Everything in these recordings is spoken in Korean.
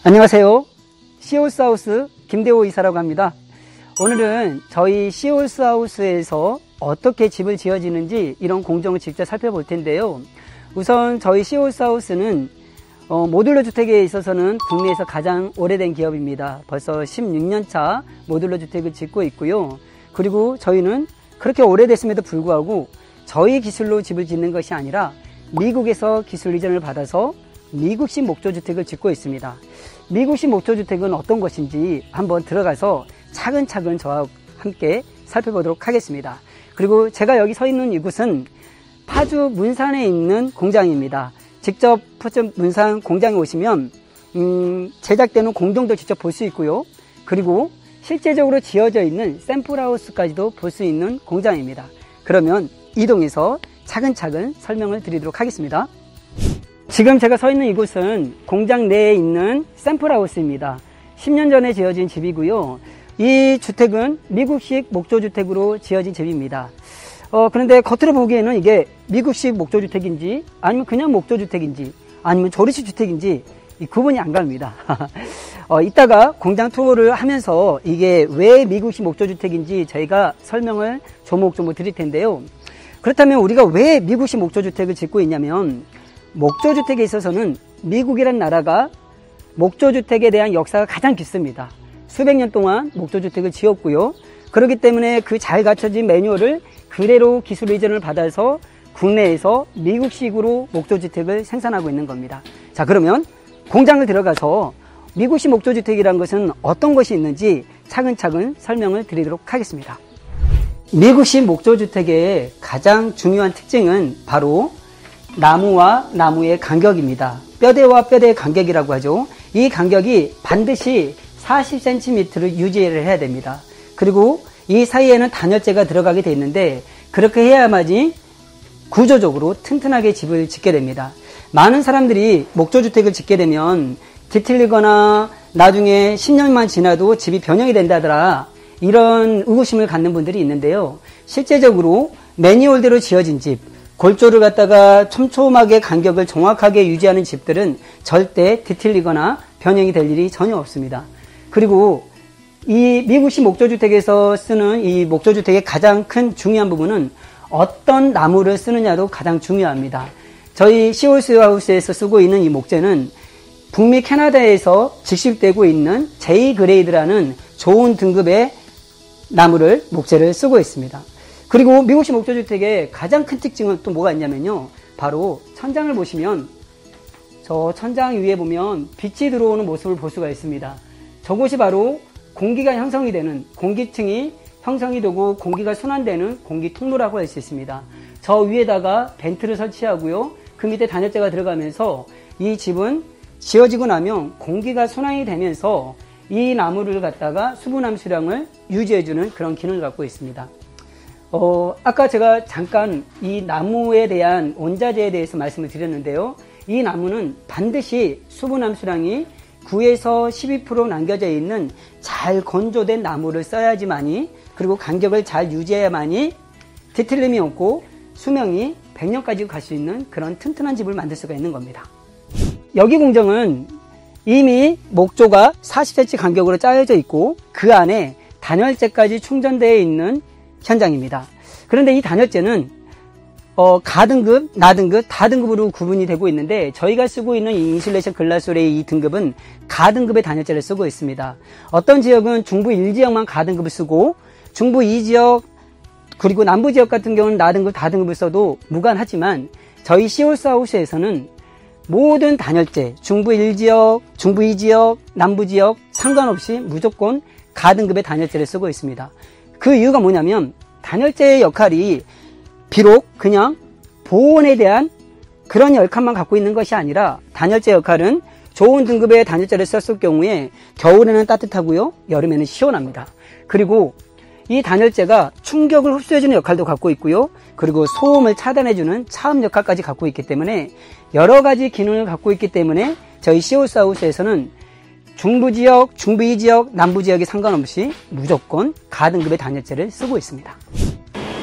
안녕하세요. 시올스하우스 김대호 이사라고 합니다. 오늘은 저희 시올스하우스에서 어떻게 집을 지어지는지 이런 공정을 직접 살펴볼 텐데요. 우선 저희 시올스하우스는 모듈러 주택에 있어서는 국내에서 가장 오래된 기업입니다. 벌써 16년차 모듈러 주택을 짓고 있고요. 그리고 저희는 그렇게 오래됐음에도 불구하고 저희 기술로 집을 짓는 것이 아니라 미국에서 기술 이전을 받아서 미국식 목조주택을 짓고 있습니다. 미국식 목조주택은 어떤 것인지 한번 들어가서 차근차근 저와 함께 살펴보도록 하겠습니다. 그리고 제가 여기 서 있는 이곳은 파주 문산에 있는 공장입니다. 직접 파주 문산 공장에 오시면 제작되는 공정도 직접 볼 수 있고요. 그리고 실제적으로 지어져 있는 샘플하우스까지도 볼 수 있는 공장입니다. 그러면 이동해서 차근차근 설명을 드리도록 하겠습니다. 지금 제가 서 있는 이곳은 공장 내에 있는 샘플하우스입니다. 10년 전에 지어진 집이고요. 이 주택은 미국식 목조주택으로 지어진 집입니다. 그런데 겉으로 보기에는 이게 미국식 목조주택인지 아니면 그냥 목조주택인지 아니면 조립식 주택인지 구분이 안 갑니다. 이따가 공장 투어를 하면서 이게 왜 미국식 목조주택인지 저희가 설명을 조목조목 드릴 텐데요. 그렇다면 우리가 왜 미국식 목조주택을 짓고 있냐면 목조주택에 있어서는 미국이란 나라가 목조주택에 대한 역사가 가장 깊습니다. 수백 년 동안 목조주택을 지었고요. 그렇기 때문에 그 잘 갖춰진 매뉴얼을 그대로 기술 이전을 받아서 국내에서 미국식으로 목조주택을 생산하고 있는 겁니다. 자, 그러면 공장을 들어가서 미국식 목조주택이라는 것은 어떤 것이 있는지 차근차근 설명을 드리도록 하겠습니다. 미국식 목조주택의 가장 중요한 특징은 바로 나무와 나무의 간격입니다. 뼈대와 뼈대의 간격이라고 하죠. 이 간격이 반드시 40cm를 유지를 해야 됩니다. 그리고 이 사이에는 단열재가 들어가게 되어 있는데 그렇게 해야만이 구조적으로 튼튼하게 집을 짓게 됩니다. 많은 사람들이 목조주택을 짓게 되면 뒤틀리거나 나중에 10년만 지나도 집이 변형이 된다더라 이런 의구심을 갖는 분들이 있는데요. 실제적으로 매뉴얼대로 지어진 집, 골조를 갖다가 촘촘하게 간격을 정확하게 유지하는 집들은 절대 뒤틀리거나 변형이 될 일이 전혀 없습니다. 그리고 이 미국식 목조주택에서 쓰는 이 목조주택의 가장 큰 중요한 부분은 어떤 나무를 쓰느냐도 가장 중요합니다. 저희 시올스하우스에서 쓰고 있는 이 목재는 북미 캐나다에서 직식되고 있는 J-그레이드라는 좋은 등급의 나무를 목재를 쓰고 있습니다. 그리고 미국식 목조주택의 가장 큰 특징은 또 뭐가 있냐면요. 바로 천장을 보시면 저 천장 위에 보면 빛이 들어오는 모습을 볼 수가 있습니다. 저곳이 바로 공기가 형성이 되는 공기층이 형성이 되고 공기가 순환되는 공기 통로라고 할 수 있습니다. 저 위에다가 벤트를 설치하고요. 그 밑에 단열재가 들어가면서 이 집은 지어지고 나면 공기가 순환이 되면서 이 나무를 갖다가 수분 함수량을 유지해주는 그런 기능을 갖고 있습니다. 아까 제가 잠깐 이 나무에 대한 원자재에 대해서 말씀을 드렸는데요. 이 나무는 반드시 수분 함수량이 9에서 12% 남겨져 있는 잘 건조된 나무를 써야지만이 그리고 간격을 잘 유지해야만이 뒤틀림이 없고 수명이 100년까지 갈 수 있는 그런 튼튼한 집을 만들 수가 있는 겁니다. 여기 공정은 이미 목조가 40cm 간격으로 짜여져 있고 그 안에 단열재까지 충전되어 있는 현장입니다. 그런데 이 단열재는 가등급, 나등급, 다등급으로 구분이 되고 있는데 저희가 쓰고 있는 이 인슐레이션 글라솔의 이 등급은 가등급의 단열재를 쓰고 있습니다. 어떤 지역은 중부 1지역만 가등급을 쓰고 중부 2지역 그리고 남부 지역 같은 경우는 나등급, 다등급을 써도 무관하지만 저희 시올스하우스에서는 모든 단열재, 중부 1지역, 중부 2지역, 남부 지역 상관없이 무조건 가등급의 단열재를 쓰고 있습니다. 그 이유가 뭐냐면 단열재의 역할이 비록 그냥 보온에 대한 그런 역할만 갖고 있는 것이 아니라 단열재 역할은 좋은 등급의 단열재를 썼을 경우에 겨울에는 따뜻하고요. 여름에는 시원합니다. 그리고 이 단열재가 충격을 흡수해주는 역할도 갖고 있고요. 그리고 소음을 차단해주는 차음 역할까지 갖고 있기 때문에 여러 가지 기능을 갖고 있기 때문에 저희 시올스하우스에서는 중부 지역, 중부 2지역, 남부 지역에 상관없이 무조건 가등급의 단열재를 쓰고 있습니다.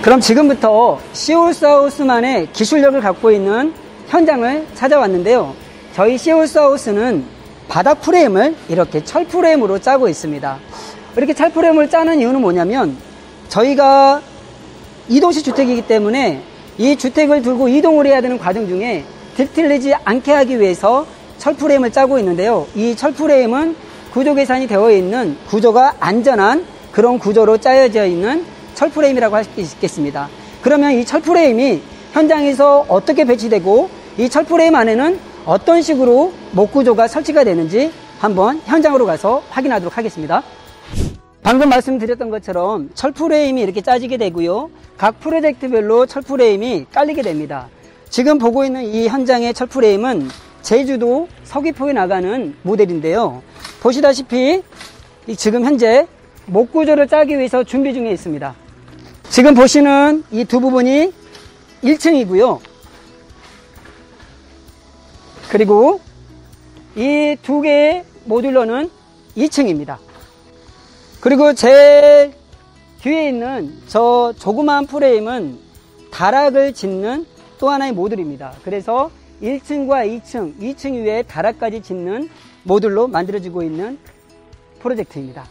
그럼 지금부터 시올스하우스만의 기술력을 갖고 있는 현장을 찾아왔는데요. 저희 시올스하우스는 바닥 프레임을 이렇게 철 프레임으로 짜고 있습니다. 이렇게 철 프레임을 짜는 이유는 뭐냐면 저희가 이동식 주택이기 때문에 이 주택을 들고 이동을 해야 되는 과정 중에 뒤틀리지 않게 하기 위해서 철 프레임을 짜고 있는데요. 이 철 프레임은 구조 계산이 되어 있는 구조가 안전한 그런 구조로 짜여져 있는 철 프레임이라고 할 수 있겠습니다. 그러면 이 철 프레임이 현장에서 어떻게 배치되고 이 철 프레임 안에는 어떤 식으로 목 구조가 설치가 되는지 한번 현장으로 가서 확인하도록 하겠습니다. 방금 말씀드렸던 것처럼 철 프레임이 이렇게 짜지게 되고요. 각 프로젝트별로 철 프레임이 깔리게 됩니다. 지금 보고 있는 이 현장의 철 프레임은 제주도 서귀포에 나가는 모델인데요. 보시다시피 지금 현재 목 구조를 짜기 위해서 준비 중에 있습니다. 지금 보시는 이 두 부분이 1층이고요. 그리고 이 두 개의 모듈러는 2층입니다. 그리고 제일 뒤에 있는 저 조그마한 프레임은 다락을 짓는 또 하나의 모듈입니다. 그래서 1층과 2층 위에 다락까지 짓는 모듈로 만들어지고 있는 프로젝트입니다.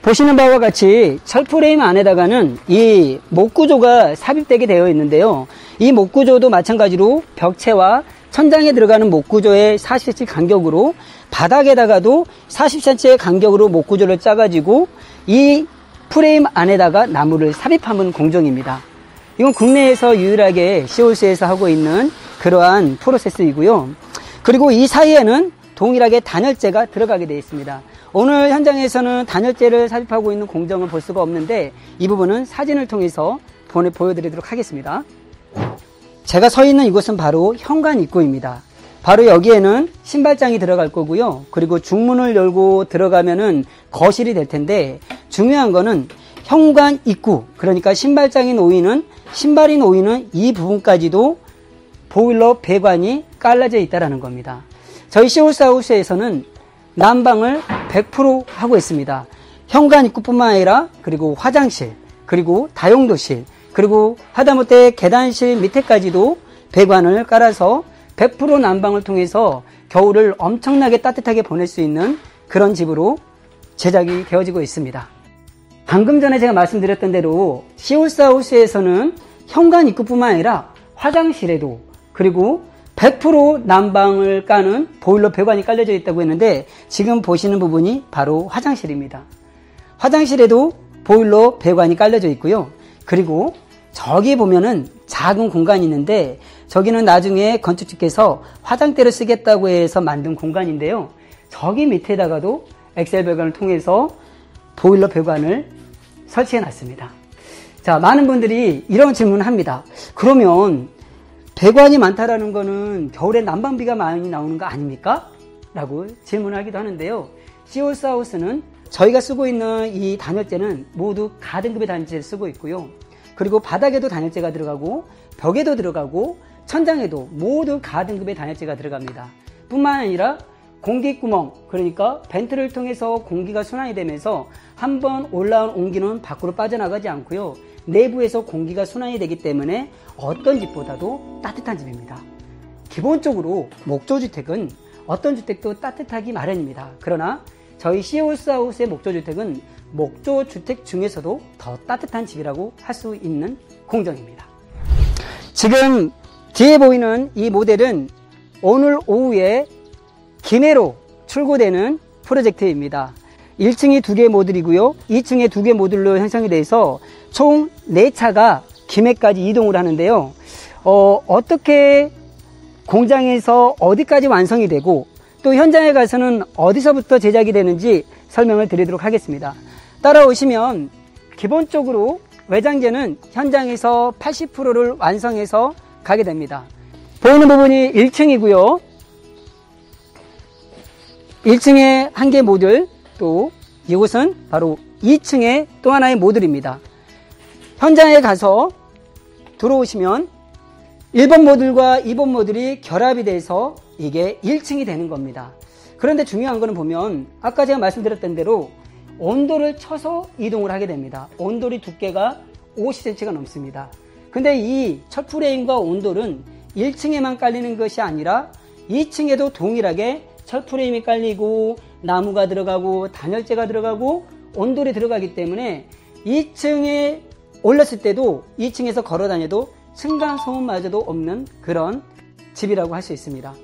보시는 바와 같이 철 프레임 안에다가는 이 목 구조가 삽입되게 되어 있는데요. 이 목 구조도 마찬가지로 벽체와 천장에 들어가는 목 구조의 40cm 간격으로 바닥에다가도 40cm의 간격으로 목 구조를 짜가지고 이 프레임 안에다가 나무를 삽입하는 공정입니다. 이건 국내에서 유일하게 시홀스에서 하고 있는 그러한 프로세스이고요. 그리고 이 사이에는 동일하게 단열재가 들어가게 되어 있습니다. 오늘 현장에서는 단열재를 삽입하고 있는 공정을 볼 수가 없는데 이 부분은 사진을 통해서 보여드리도록 하겠습니다. 제가 서 있는 이곳은 바로 현관 입구입니다. 바로 여기에는 신발장이 들어갈 거고요. 그리고 중문을 열고 들어가면은 거실이 될 텐데 중요한 거는 현관 입구, 그러니까 신발장이 놓이는 신발이 놓이는 이 부분까지도 보일러 배관이 깔라져 있다는 겁니다. 저희 시홀스하우스에서는 난방을 100% 하고 있습니다. 현관 입구뿐만 아니라 그리고 화장실, 그리고 다용도실, 그리고 하다못해 계단실 밑에까지도 배관을 깔아서 100% 난방을 통해서 겨울을 엄청나게 따뜻하게 보낼 수 있는 그런 집으로 제작이 되어지고 있습니다. 방금 전에 제가 말씀드렸던 대로 시홀스하우스에서는 현관 입구뿐만 아니라 화장실에도 그리고 100% 난방을 까는 보일러 배관이 깔려져 있다고 했는데 지금 보시는 부분이 바로 화장실입니다. 화장실에도 보일러 배관이 깔려져 있고요. 그리고 저기 보면은 작은 공간이 있는데 저기는 나중에 건축주께서 화장대를 쓰겠다고 해서 만든 공간인데요. 저기 밑에다가도 엑셀 배관을 통해서 보일러 배관을 설치해 놨습니다. 자, 많은 분들이 이런 질문을 합니다. 그러면 배관이 많다라는 거는 겨울에 난방비가 많이 나오는 거 아닙니까? 라고 질문을 하기도 하는데요. 시홀스하우스는 저희가 쓰고 있는 이 단열재는 모두 가등급의 단열재를 쓰고 있고요. 그리고 바닥에도 단열재가 들어가고 벽에도 들어가고 천장에도 모두 가등급의 단열재가 들어갑니다. 뿐만 아니라 공기구멍, 그러니까 벤트를 통해서 공기가 순환이 되면서 한번 올라온 온기는 밖으로 빠져나가지 않고요. 내부에서 공기가 순환이 되기 때문에 어떤 집보다도 따뜻한 집입니다. 기본적으로 목조주택은 어떤 주택도 따뜻하기 마련입니다. 그러나 저희 시홀스하우스의 목조주택은 목조주택 중에서도 더 따뜻한 집이라고 할 수 있는 공정입니다. 지금 뒤에 보이는 이 모델은 오늘 오후에 김해로 출고되는 프로젝트입니다. 1층이 2개 모듈이고요. 2층에 2개 모듈로 형성이 돼서 총 4차가 김해까지 이동을 하는데요. 어떻게 공장에서 어디까지 완성이 되고 또 현장에 가서는 어디서부터 제작이 되는지 설명을 드리도록 하겠습니다. 따라오시면 기본적으로 외장재는 현장에서 80%를 완성해서 가게 됩니다. 보이는 부분이 1층이고요. 1층에 1개 모듈, 또 이곳은 바로 2층의 또 하나의 모듈입니다. 현장에 가서 들어오시면 1번 모듈과 2번 모듈이 결합이 돼서 이게 1층이 되는 겁니다. 그런데 중요한 거는 보면 아까 제가 말씀드렸던 대로 온돌을 쳐서 이동을 하게 됩니다. 온돌이 두께가 50cm가 넘습니다. 근데 이 철프레임과 온돌은 1층에만 깔리는 것이 아니라 2층에도 동일하게 철프레임이 깔리고 나무가 들어가고 단열재가 들어가고 온돌이 들어가기 때문에 2층에 올랐을 때도 2층에서 걸어 다녀도 층간소음마저도 없는 그런 집이라고 할 수 있습니다.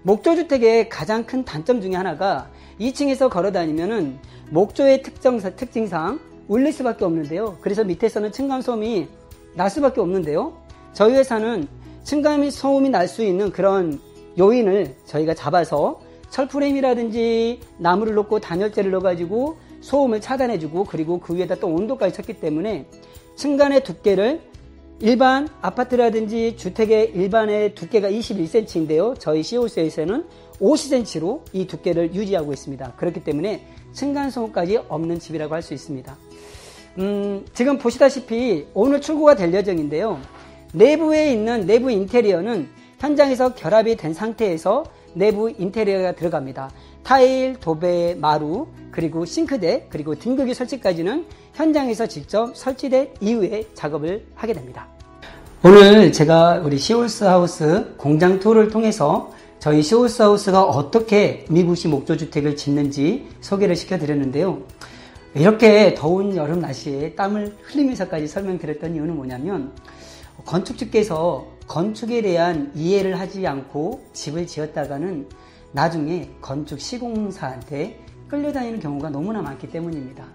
목조주택의 가장 큰 단점 중에 하나가 2층에서 걸어 다니면은 목조의 특징상 울릴 수밖에 없는데요. 그래서 밑에서는 층간소음이 날 수밖에 없는데요. 저희 회사는 층간소음이 날 수 있는 그런 요인을 저희가 잡아서 철프레임이라든지 나무를 넣고 단열재를 넣어가지고 소음을 차단해주고 그리고 그 위에다 또 온도까지 쳤기 때문에 층간의 두께를 일반 아파트라든지 주택의 일반의 두께가 21cm인데요. 저희 시오스에서는 50cm로 이 두께를 유지하고 있습니다. 그렇기 때문에 층간소음까지 없는 집이라고 할 수 있습니다. 지금 보시다시피 오늘 출고가 될 예정인데요. 내부에 있는 내부 인테리어는 현장에서 결합이 된 상태에서 내부 인테리어가 들어갑니다. 타일, 도배, 마루, 그리고 싱크대, 그리고 등급유 설치까지는 현장에서 직접 설치된 이후에 작업을 하게 됩니다. 오늘 제가 우리 시올스하우스 공장 투어를 통해서 저희 시올스하우스가 어떻게 미국식 목조주택을 짓는지 소개를 시켜드렸는데요. 이렇게 더운 여름 날씨에 땀을 흘리면서까지 설명드렸던 이유는 뭐냐면 건축주께서 건축에 대한 이해를 하지 않고 집을 지었다가는 나중에 건축 시공사한테 끌려다니는 경우가 너무나 많기 때문입니다.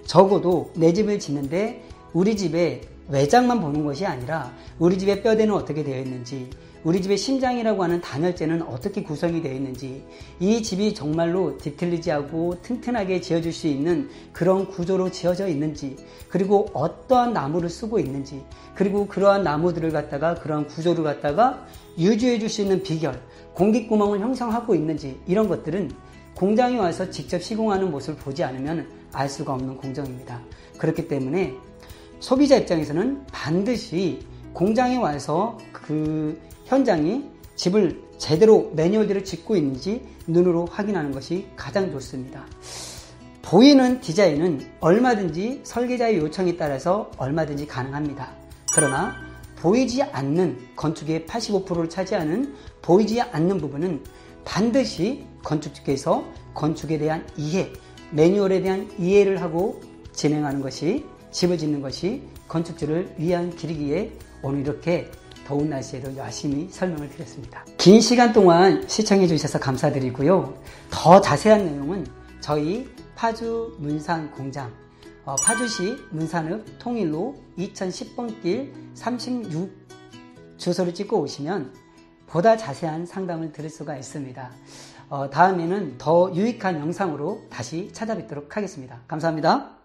적어도 내 집을 짓는데 우리 집의 외장만 보는 것이 아니라 우리 집의 뼈대는 어떻게 되어 있는지, 우리 집의 심장이라고 하는 단열재는 어떻게 구성이 되어 있는지, 이 집이 정말로 디틀리지하고 튼튼하게 지어줄 수 있는 그런 구조로 지어져 있는지, 그리고 어떠한 나무를 쓰고 있는지, 그리고 그러한 나무들을 갖다가 그러한 구조를 갖다가 유지해 줄 수 있는 비결, 공기구멍을 형성하고 있는지, 이런 것들은 공장에 와서 직접 시공하는 모습을 보지 않으면 알 수가 없는 공정입니다. 그렇기 때문에 소비자 입장에서는 반드시 공장에 와서 그 현장이 집을 제대로 매뉴얼대로 짓고 있는지 눈으로 확인하는 것이 가장 좋습니다. 보이는 디자인은 얼마든지 설계자의 요청에 따라서 얼마든지 가능합니다. 그러나 보이지 않는 건축의 85%를 차지하는 보이지 않는 부분은 반드시 건축주께서 건축에 대한 이해, 매뉴얼에 대한 이해를 하고 진행하는 것이, 집을 짓는 것이 건축주를 위한 길이기에 오늘 이렇게 더운 날씨에도 열심히 설명을 드렸습니다. 긴 시간 동안 시청해 주셔서 감사드리고요. 더 자세한 내용은 저희 파주 문산 공장, 파주시 문산읍 통일로 2010번 길 36 주소를 찍고 오시면 보다 자세한 상담을 들을 수가 있습니다. 다음에는 더 유익한 영상으로 다시 찾아뵙도록 하겠습니다. 감사합니다.